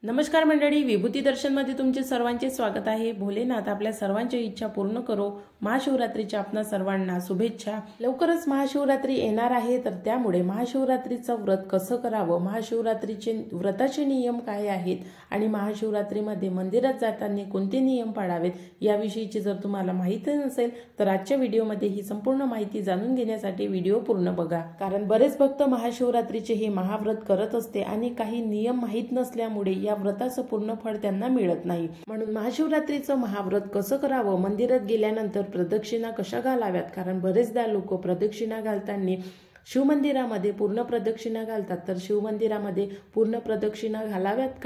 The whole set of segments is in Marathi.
नमस्कार मंडळी, विभूती दर्शन मध्ये तुमचे सर्वांचे स्वागत आहे। भोलेनाथ आपल्या सर्वांची इच्छा पूर्ण करो। महाशिवरात्रीच्या आपणा सर्वांना शुभेच्छा। लवकरच महाशिवरात्री येणार आहे, तर त्यामुळे महाशिवरात्रीचं व्रत कसं करावं, महाशिवरात्रीचे व्रताचे नियम काय आहेत आणि महाशिवरात्रीमध्ये मंदिरात जाताना कोणते नियम पाळावेत याविषयीची जर तुम्हाला माहिती नसेल तर आजच्या व्हिडिओमध्ये ही संपूर्ण माहिती जाणून घेण्यासाठी व्हिडिओ पूर्ण बघा। कारण बरेच भक्त महाशिवरात्रीचे हे महाव्रत करत असते आणि काही नियम माहित नसल्यामुळे या व्रताचं पूर्ण फळ त्यांना मिळत नाही। म्हणून महाशिवरात्रीचं महाव्रत कसं करावं, मंदिरात गेल्यानंतर प्रदक्षिणा कशा घालाव्यात, कारण बरेचदा लोक प्रदक्षिणा घालताना शिवमंदिरामध्ये पूर्ण प्रदक्षिणा घालतात, तर शिवमंदिरामध्ये पूर्ण प्रदक्षिणा घालाव्यात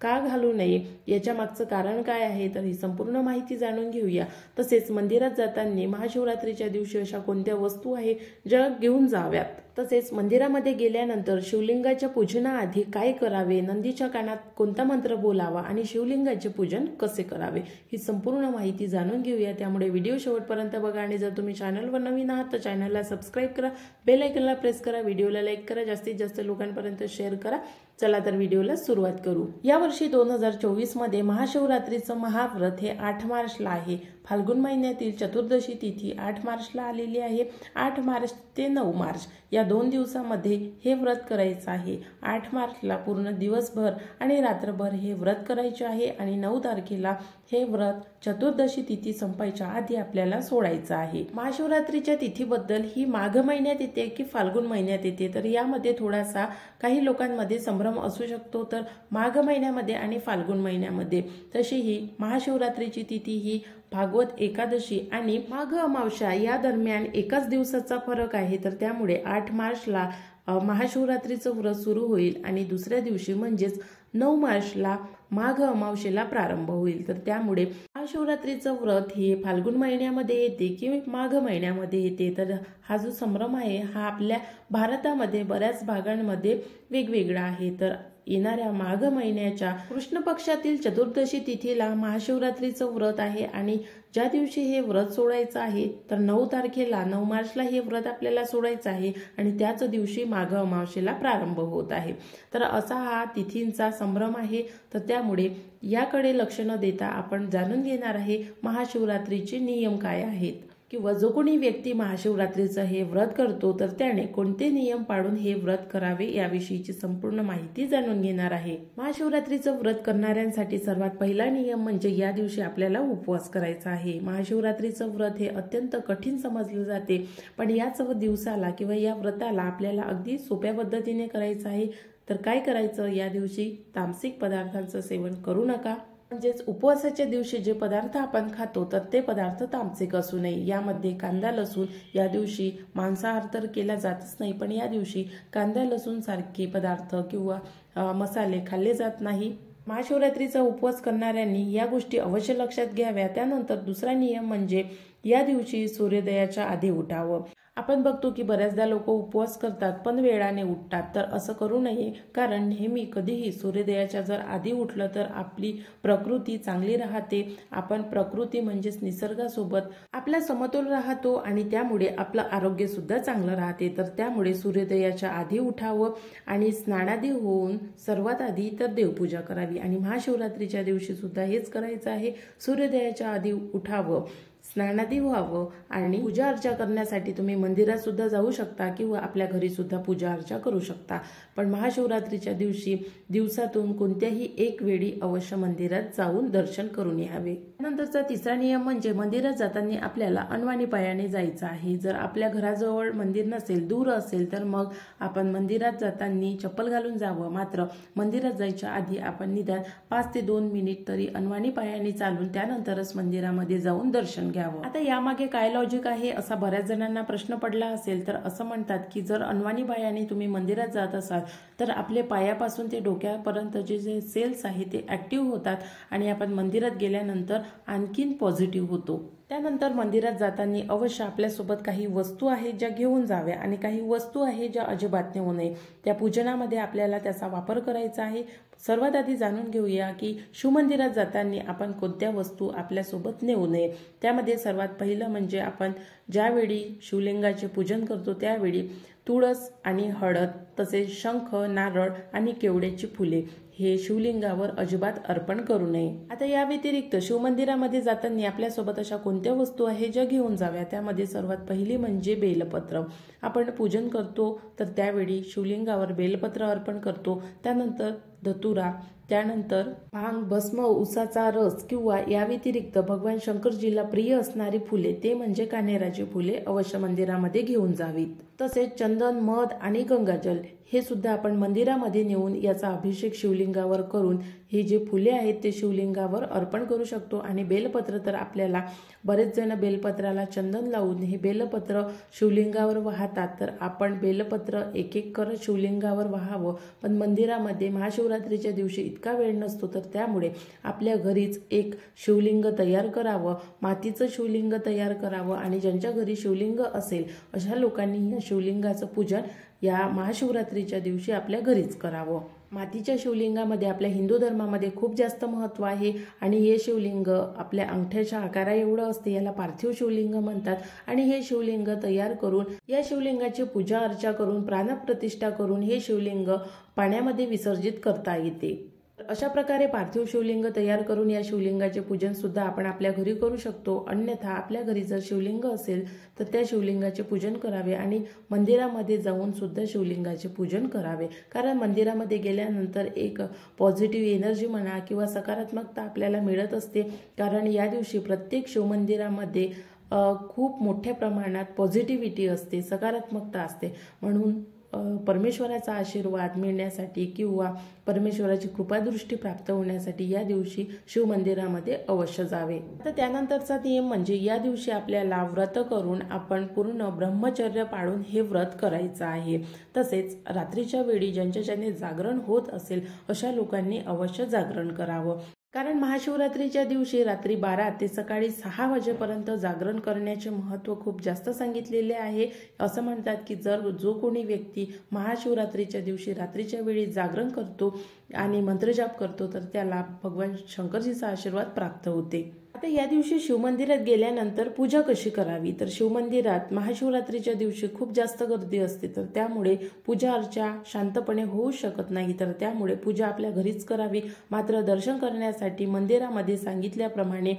का घालू नये याच्या मागचं कारण काय आहे, तर ही संपूर्ण माहिती जाणून घेऊया। तसेच मंदिरात जाताना महाशिवरात्रीच्या दिवशी अशा कोणत्या वस्तू आहे ज्या घेऊन जाव्यात, तसेच मंदिरामध्ये गेल्यानंतर शिवलिंगाच्या पूजनाआधी काय करावे, नंदीच्या कानात कोणता मंत्र बोलावा आणि शिवलिंगाचे पूजन कसे करावे ही संपूर्ण माहिती जाणून घेऊया। त्यामुळे व्हिडिओ शेवटपर्यंत बघा आणि जर तुम्ही चॅनलवर नवीन आहात तर चॅनलला सबस्क्राइब करा, बेल आयकॉनला प्रेस करा, व्हिडिओला लाईक करा, जास्तीत जास्त लोकांपर्यंत शेअर करा। चला तर व्हिडिओला सुरुवात करू। यावर्षी 2024 मध्ये महाशिवरात्रीचं महाव्रत हे 8 मार्चला आहे। फाल्गुन महिन्यातील चतुर्दशी तिथी 8 मार्चला आलेली आहे। 8 मार्च ते 9 मार्च या 2 दिवसामध्ये हे व्रत करायचं आहे। 8 मार्चला पूर्ण दिवसभर आणि रात्रभर हे व्रत करायचे आहे आणि 9 तारखेला हे व्रत चतुर्दशी तिथी संपायच्या आधी आपल्याला सोडायचं आहे। महाशिवरात्रीच्या तिथीबद्दल ही माघ महिन्यात येते की फाल्गुन महिन्यात येते, तर यामध्ये थोडासा काही लोकांमध्ये संभ्रम असू शकतो। तर माघ महिन्यामध्ये आणि फाल्गुन महिन्यामध्ये, तशी ही महाशिवरात्रीची तिथी ही भागवत एकादशी आणि माघ अमावस्या या दरम्यान एकाच दिवसाचा फरक आहे। तर त्यामुळे 8 मार्चला महाशिवरात्रीचं व्रत सुरू होईल आणि दुसऱ्या दिवशी म्हणजेच 9 मार्चला माघ अमावस्येला प्रारंभ होईल। तर त्यामुळे महाशिवरात्रीचं व्रत हे फाल्गुन महिन्यामध्ये येते की माघ महिन्यामध्ये येते, तर हा जो संभ्रम आहे हा आपल्या भारतामध्ये बऱ्याच भागांमध्ये वेगवेगळा आहे। तर येणाऱ्या माघ महिन्याच्या कृष्ण पक्षातील चतुर्दशी तिथीला महाशिवरात्रीचं व्रत आहे आणि ज्या दिवशी हे व्रत सोडायचं आहे तर 9 तारखेला 9 मार्चला हे व्रत आपल्याला सोडायचं आहे आणि त्याच दिवशी माघ अमावस्येला प्रारंभ होत आहे। तर असा हा तिथींचा संभ्रम आहे। तर त्यामुळे याकडे लक्ष न देता आपण जाणून घेणार आहे महाशिवरात्रीचे नियम काय आहेत, किंवा जो कोणी व्यक्ती महाशिवरात्रीचं हे व्रत करतो तर त्याने कोणते नियम पाळून हे व्रत करावे याविषयीची संपूर्ण माहिती जाणून घेणार आहे। महाशिवरात्रीचं व्रत करणाऱ्यांसाठी सर्वात पहिला नियम म्हणजे या दिवशी आपल्याला उपवास करायचा आहे। महाशिवरात्रीचं व्रत हे अत्यंत कठीण समजले जाते, पण याच दिवसाला किंवा या व्रताला आपल्याला अगदी सोप्या पद्धतीने करायचं आहे। तर काय करायचं, या दिवशी तामसिक पदार्थांचं सेवन करू नका, म्हणजेच उपवासाच्या दिवशी जे पदार्थ आपण खातो तर ते पदार्थ तामसिक असू नये। यामध्ये कांदा लसूण, या दिवशी मांसाहार तर केला जातच नाही, पण या दिवशी कांदा लसूण सारखे पदार्थ किंवा मसाले खाल्ले जात नाही। महाशिवरात्रीचा उपवास करणाऱ्यांनी या गोष्टी अवश्य लक्षात घ्याव्या। त्यानंतर दुसरा नियम म्हणजे या दिवशी सूर्योदयाच्या आधी उठावं। आपण बघतो की बऱ्याचदा लोक उपवास करतात पण वेळाने उठतात, तर असं करू नये, कारण नेहमी कधीही सूर्योदयाच्या जर आधी उठलं तर आपली प्रकृती चांगली राहते। आपण प्रकृती म्हणजेच निसर्गासोबत आपला समतोल राहतो आणि त्यामुळे आपलं आरोग्य सुद्धा चांगलं राहते। तर त्यामुळे सूर्योदयाच्या आधी उठावं आणि स्नानादी होऊन सर्वात आधी तर देवपूजा करावी आणि महाशिवरात्रीच्या दिवशी सुद्धा हेच करायचं आहे। सूर्योदयाच्या आधी उठावं, स्नानादी व्हावं आणि पूजा अर्चा करण्यासाठी तुम्ही मंदिरात सुद्धा जाऊ शकता किंवा आपल्या घरी सुद्धा पूजा अर्चा करू शकता, पण महाशिवरात्रीच्या दिवशी दिवसातून कोणत्याही एक वेळी अवश्य मंदिरात जाऊन दर्शन करून यावे। नंतरचा तिसरा नियम म्हणजे मंदिरात जाताना आपल्याला अनवाणी पायाने जायचं आहे। जर आपल्या घराजवळ मंदिर नसेल, दूर असेल, तर मग आपण मंदिरात जाताना चप्पल घालून जावं, मात्र मंदिरात जायच्या आधी आपण निदान 5 ते 2 मिनिट तरी अनवाणी पायाने चालून त्यानंतरच मंदिरामध्ये जाऊन दर्शन घ्यावं। आता यामागे काय लॉजिक आहे असा बऱ्याच जणांना प्रश्न पडला असेल, तर असं म्हणतात की जर अनवाणी पायाने तुम्ही मंदिरात जात असाल तर आपले पायापासून ते डोक्यापर्यंतचे जे सेल्स आहे ते ऍक्टिव्ह होतात आणि आपण मंदिरात गेल्यानंतर आणखीन पॉझिटिव्ह होतो। त्यानंतर मंदिरात जाताना अवश्य आपल्यासोबत काही वस्तू आहेत ज्या घेऊन जाव्या आणि काही वस्तू आहेत ज्या अजिबात नेऊ नये। त्या पूजनामध्ये आपल्याला त्याचा वापर करायचा आहे। सर्वात आधी जाणून घेऊया की शिवमंदिरात जाताना आपण कोणत्या वस्तू आपल्यासोबत नेऊ नये। त्यामध्ये सर्वात पहिलं म्हणजे आपण ज्यावेळी शिवलिंगाचे पूजन करतो त्यावेळी तुळस आणि हळद तसेच शंख, नारळ आणि केवड्याची फुले हे शिवलिंगावर अजिबात अर्पण करू नये। आता या व्यतिरिक्त शिवमंदिरामध्ये जाताना आपल्यासोबत अशा कोणत्या वस्तू आहे ज्या घेऊन जाव्या, त्यामध्ये सर्वात पहिली म्हणजे बेलपत्र। आपण पूजन करतो तर त्यावेळी शिवलिंगावर बेलपत्र अर्पण करतो, त्यानंतर धतुरा, त्यानंतर भांग, भस्म, उसाचा रस किंवा या व्यतिरिक्त भगवान शंकरजीला प्रिय असणारी फुले ते म्हणजे कानेराची फुले अवश्य मंदिरामध्ये घेऊन जावीत। तसेच चंदन, मध आणि गंगाजल हे सुद्धा आपण मंदिरामध्ये नेऊन याचा अभिषेक शिवलिंगावर करून हे जे फुले आहेत ते शिवलिंगावर अर्पण करू शकतो। आणि बेलपत्र तर आपल्याला बरेच जण बेलपत्राला चंदन लावून हे बेलपत्र शिवलिंगावर वाहतात, तर आपण बेलपत्र एक एक करत शिवलिंगावर वाहावं। पण मंदिरामध्ये महाशिवरात्रीच्या दिवशी इतका वेळ नसतो, तर त्यामुळे आपल्या घरीच एक शिवलिंग तयार करावं, मातीचं शिवलिंग तयार करावं आणि ज्यांच्या घरी शिवलिंग असेल अशा लोकांनी या शिवलिंगाचं पूजन या महाशिवरात्रीच्या दिवशी आपल्या घरीच करावं। मातीच्या शिवलिंगामध्ये आपल्या हिंदू धर्मामध्ये खूप जास्त महत्त्व आहे आणि हे शिवलिंग आपल्या अंगठ्याच्या आकारा एवढं असते, याला पार्थिव शिवलिंग म्हणतात। आणि हे शिवलिंग तयार करून या शिवलिंगाची पूजा अर्चा करून प्राणप्रतिष्ठा करून हे शिवलिंग पाण्यामध्ये विसर्जित करता येते। अशा प्रकारे पार्थिव शिवलिंग तयार करून या शिवलिंगाचे पूजन सुद्धा आपण आपल्या घरी करू शकतो। अन्यथा आपल्या घरी जर शिवलिंग असेल तर त्या शिवलिंगाचे पूजन करावे आणि मंदिरामध्ये जाऊन सुद्धा शिवलिंगाचे पूजन करावे, कारण मंदिरामध्ये गेल्यानंतर एक पॉझिटिव्ह एनर्जी म्हणा किंवा सकारात्मकता आपल्याला मिळत असते, कारण या दिवशी प्रत्येक शिवमंदिरामध्ये खूप मोठ्या प्रमाणात पॉझिटिव्हिटी असते, सकारात्मकता असते। म्हणून परमेश्वराचा आशीर्वाद मिळण्यासाठी किंवा परमेश्वराची कृपादृष्टी प्राप्त होण्यासाठी या दिवशी शिवमंदिरामध्ये अवश्य जावे। आता त्यानंतरचा नियम म्हणजे या दिवशी आपल्याला व्रत करून आपण पूर्ण ब्रह्मचर्य पाळून हे व्रत करायचं आहे। तसेच रात्रीच्या वेळी ज्यांच्याने जागरण होत असेल अशा लोकांनी अवश्य जागरण करावं, कारण महाशिवरात्रीच्या दिवशी रात्री 12 ते सकाळी 6 वाजेपर्यंत जागरण करण्याचे महत्त्व खूप जास्त सांगितलेले आहे। असं म्हणतात की जो कोणी व्यक्ती महाशिवरात्रीच्या दिवशी रात्रीच्या वेळी जागरण करतो आणि मंत्रजाप करतो तर त्याला भगवान शंकरजीचा आशीर्वाद प्राप्त होते। आता या दिवशी शिवमंदिरात गेल्यानंतर पूजा कशी करावी, तर शिवमंदिरात महाशिवरात्रीच्या दिवशी खूप जास्त गर्दी असते, तर त्यामुळे पूजा अर्चा शांतपणे होऊ शकत नाही, तर त्यामुळे पूजा आपल्या घरीच करावी। मात्र दर्शन करण्यासाठी मंदिरामध्ये सांगितल्याप्रमाणे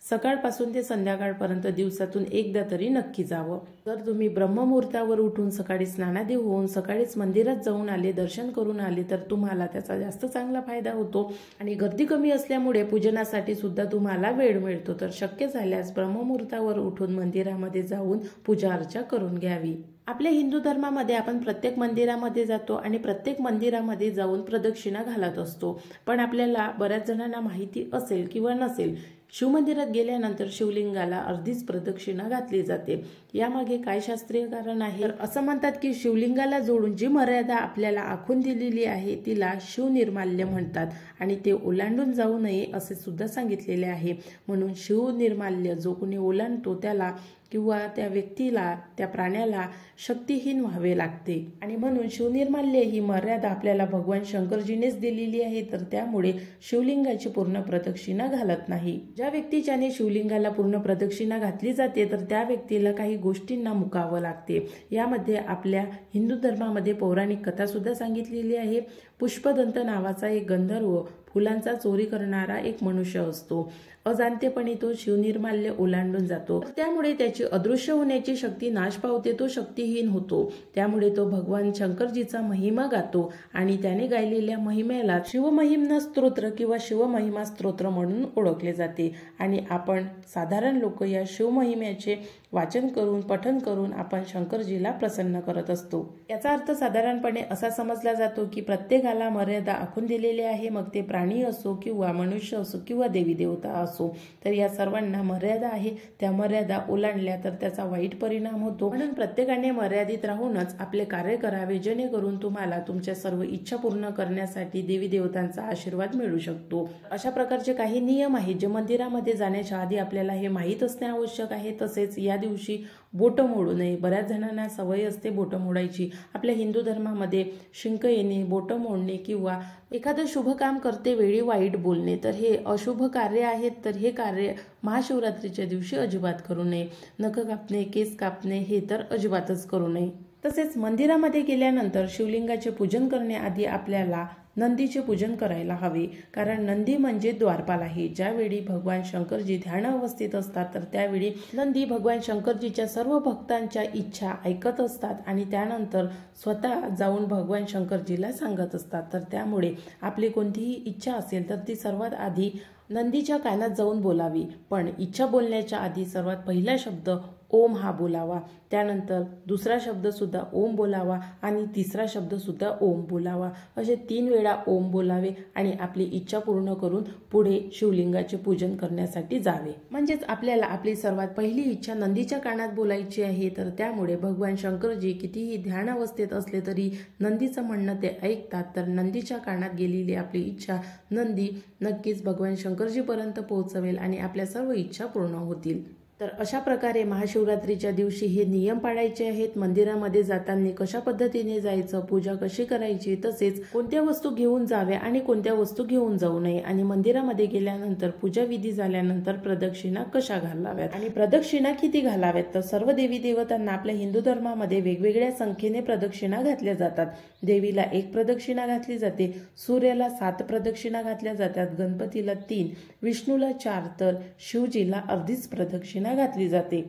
सकाळपासून ते संध्याकाळपर्यंत दिवसातून एकदा तरी नक्की जावं। जर तुम्ही ब्रह्ममुहूर्तावर उठून सकाळी स्नानादी होऊन सकाळीच मंदिरात जाऊन आले, दर्शन करून आले तर तुम्हाला त्याचा जास्त चांगला फायदा होतो आणि गर्दी कमी असल्यामुळे पूजनासाठी सुद्धा तुम्हाला वेळ मिळतो। तर शक्य झाल्यास ब्रह्ममुहूर्तावर उठून मंदिरामध्ये जाऊन पूजा अर्चा करून घ्यावी। आपल्या हिंदू धर्मामध्ये आपण प्रत्येक मंदिरामध्ये जातो आणि प्रत्येक मंदिरामध्ये जाऊन प्रदक्षिणा घालत असतो, पण आपल्याला बऱ्याच जणांना माहिती असेल किंवा नसेल, शिवमंदिरात गेल्यानंतर शिवलिंगाला अर्धीच प्रदक्षिणा घातली जाते। यामागे काय शास्त्रीय कारण आहे, तर असं म्हणतात की शिवलिंगाला जोडून जी मर्यादा आपल्याला आखून दिलेली आहे तिला शिवनिर्माल्य म्हणतात आणि ते ओलांडून जाऊ नये असे सुद्धा सांगितलेले आहे। म्हणून शिवनिर्माल्य जो कोणी ओलांडतो त्याला किंवा त्या व्यक्तीला, त्या प्राण्याला शक्तिहीन व्हावे लागते आणि म्हणून शिवनिर्माल्य ही मर्यादा आपल्याला भगवान शंकरजीनेच दिलेली आहे, तर त्यामुळे शिवलिंगाची पूर्ण प्रदक्षिणा घालत नाही। ज्या व्यक्तीच्याने शिवलिंगाला पूर्ण प्रदक्षिणा घातली जाते तर त्या व्यक्तीला काही गोष्टींना मुकावं लागते। यामध्ये आपल्या हिंदू धर्मामध्ये पौराणिक कथा सुद्धा सांगितलेली आहे। पुष्पदंत नावाचा एक गंधर्व फुलांचा चोरी करणारा एक मनुष्य असतो। अजाणतेपणी तो शिवनिर्माल्य ओलांडून जातो, त्यामुळे त्याची अदृश्य होण्याची शक्ती नाश पावते, तो शक्तिहीन होतो। त्यामुळे तो भगवान शंकरजीचा महिमा गातो आणि त्याने गायलेल्या महिमेला शिवमहिम्न स्तोत्र किंवा शिवमहिमा स्तोत्र म्हणून ओळखले जाते। आणि आपण साधारण लोक या शिवमहिम्याचे वाचन करून पठण करून आपण शंकरजीला प्रसन्न करत असतो। याचा अर्थ साधारणपणे असा समजला जातो की प्रत्येकाला मर्यादा आखून दिलेली आहे, मग ते प्राणी असो किंवा मनुष्य असो किंवा देवी देवता असो, तर या सर्वांना मर्यादा आहे। त्या मर्यादा ओलांडल्या तर त्याचा वाईट परिणाम होतो। म्हणून प्रत्येकाने मर्यादित राहूनच आपले कार्य करावे, जेणेकरून तुम्हाला तुमच्या सर्व इच्छा पूर्ण करण्यासाठी देवी देवतांचा आशीर्वाद मिळू शकतो। अशा प्रकारचे काही नियम आहेत जे मंदिरामध्ये जाण्याच्या आधी आपल्याला हे माहीत असणे आवश्यक आहे। तसेच या दिवशी बोटं मोडू नये। बऱ्याच जणांना सवय असते बोटं मोडायची। आपल्या हिंदू धर्मामध्ये शिंक येणे, बोटं मोडणे किंवा एखादं शुभ काम करते वेळी वाईट बोलणे, तर हे अशुभ कार्य आहेत, तर हे कार्य महाशिवरात्रीच्या दिवशी अजिबात करू नये। नख कापणे, केस कापणे हे तर अजिबातच करू नये। तसेच मंदिरामध्ये गेल्यानंतर शिवलिंगाचे पूजन करण्याआधी आपल्याला नंदीचे पूजन करायला हवे, कारण नंदी म्हणजे द्वारपाल आहे। ज्यावेळी भगवान शंकरजी ध्यान अवस्थेत असतात तर त्यावेळी नंदी भगवान शंकरजीच्या सर्व भक्तांच्या इच्छा ऐकत असतात आणि त्यानंतर स्वतः जाऊन भगवान शंकरजीला सांगत असतात। तर त्यामुळे आपली कोणतीही इच्छा असेल तर ती सर्वात आधी नंदीच्या कानात जाऊन बोलावी, पण इच्छा बोलण्याच्या आधी सर्वात पहिला शब्द ओम हा बोलावा, त्यानंतर दुसरा शब्द सुद्धा ओम बोलावा आणि तिसरा शब्द सुद्धा ओम बोलावा। असे 3 वेळा ओम बोलावे आणि आपली इच्छा पूर्ण करून पुढे शिवलिंगाचे पूजन करण्यासाठी जावे। म्हणजेच आपल्याला आपली सर्वात पहिली इच्छा नंदीच्या कानात बोलायची आहे। तर त्यामुळे भगवान शंकरजी कितीही ध्यान अवस्थेत असले तरी नंदीचं म्हणणं ते ऐकतात। तर नंदीच्या कानात गेलेली आपली इच्छा नंदी नक्कीच भगवान शंकरजीपर्यंत पोहोचवेल आणि आपल्या सर्व इच्छा पूर्ण होतील। तर अशा प्रकारे महाशिवरात्रीच्या दिवशी हे नियम पाळायचे आहेत। मंदिरामध्ये जाताना कशा पद्धतीने जायचं, पूजा कशी करायची, तसेच कोणत्या वस्तू घेऊन जाव्या आणि कोणत्या वस्तू घेऊन जाऊ नये, आणि मंदिरामध्ये गेल्यानंतर पूजा विधी झाल्यानंतर प्रदक्षिणा कशा घालाव्यात आणि प्रदक्षिणा किती घालाव्यात। तर सर्व देवी देवतांना आपल्या हिंदू धर्मामध्ये वेगवेगळ्या संख्येने प्रदक्षिणा घातल्या जातात। देवीला 1 प्रदक्षिणा घातली जाते, सूर्याला 7 प्रदक्षिणा घातल्या जातात, गणपतीला 3, विष्णूला 4 तर शिवजीला अर्धीच प्रदक्षिणा घातली जाते।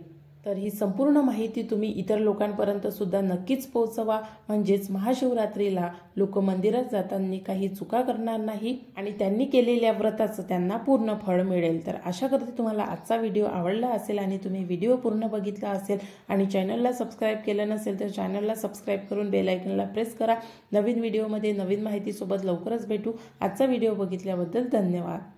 तर ही संपूर्ण माहिती तुम्ही इतर लोकांपर्यंत सुद्धा नक्कीच पोहोचवा, म्हणजेच महाशिवरात्रीला लोक मंदिरात जाताना काही चुका करणार नाही आणि त्यांनी केलेल्या व्रताचं त्यांना पूर्ण फळ मिळेल। तर आशा करते तुम्हाला आजचा व्हिडिओ आवडला असेल आणि तुम्ही व्हिडिओ पूर्ण बघितला असेल आणि चॅनलला सबस्क्राईब केलं नसेल तर चॅनलला सबस्क्राईब करून बेल आयकॉनला प्रेस करा। नवीन व्हिडिओमध्ये नवीन माहितीसोबत लवकरच भेटू। आजचा व्हिडिओ बघितल्याबद्दल धन्यवाद।